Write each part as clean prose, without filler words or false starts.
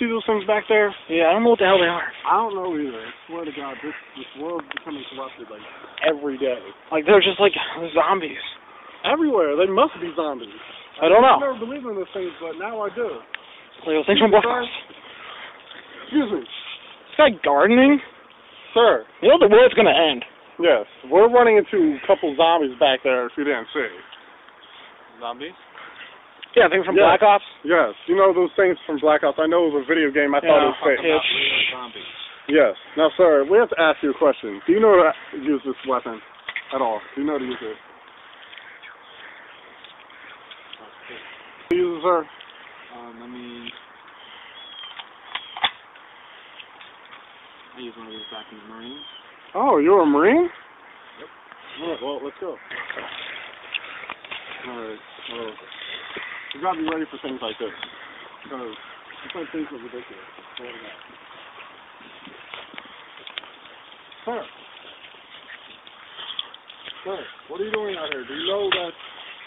see those things back there? Yeah, I don't know what the hell they are. I don't know either. I swear to God, this world's becoming corrupted like every day. Like they're just like zombies. Everywhere. They must be zombies. I don't know. I never believed in those things, but now I do. Like those things from Black Ops. Excuse me. This guy gardening? Sir. You know the world's gonna end. Yes. We're running into a couple zombies back there if you didn't see. Zombies? Yeah, things from Black Ops? Yes. You know those things from Black Ops. I know it was a video game. I thought it was fake. Zombies. Yes. Now, sir, we have to ask you a question. Do you know how to use this weapon at all? Do you know how to use it? Do you use it, sir? I used one of these back in the Marines. Oh, you're a Marine? Yep. All right, well, let's go. All right. Well, you got to be ready for things like this. Because sometimes things are ridiculous. Sir. Sir, what are you doing out here? Do you know that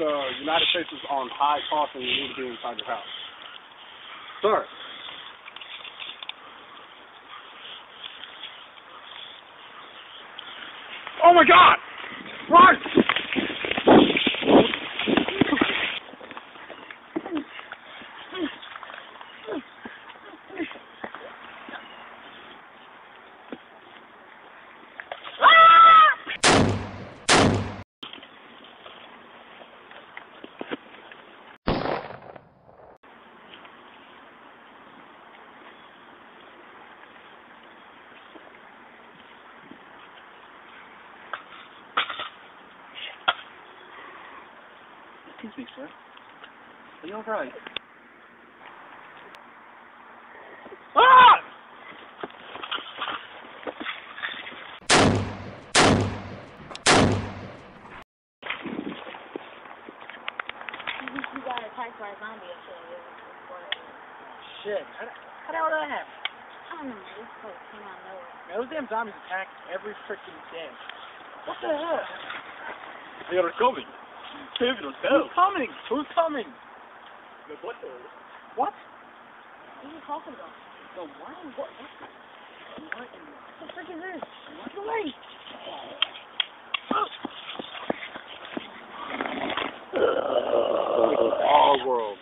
the United States is on high cost and you need to be inside your house? Sir. Oh my God! Run! Excuse me, sir. Are you alright? Ah! You got attacked by a zombie yesterday. Shit. How the hell did that happen? I don't know. This place came out of nowhere. Man, those damn zombies attack every freaking day. What the hell? They are coming. Save yourself. Who's coming? Who's coming? What the? What? What are you talking about? The what? What? What the frick is this? What the way? All world.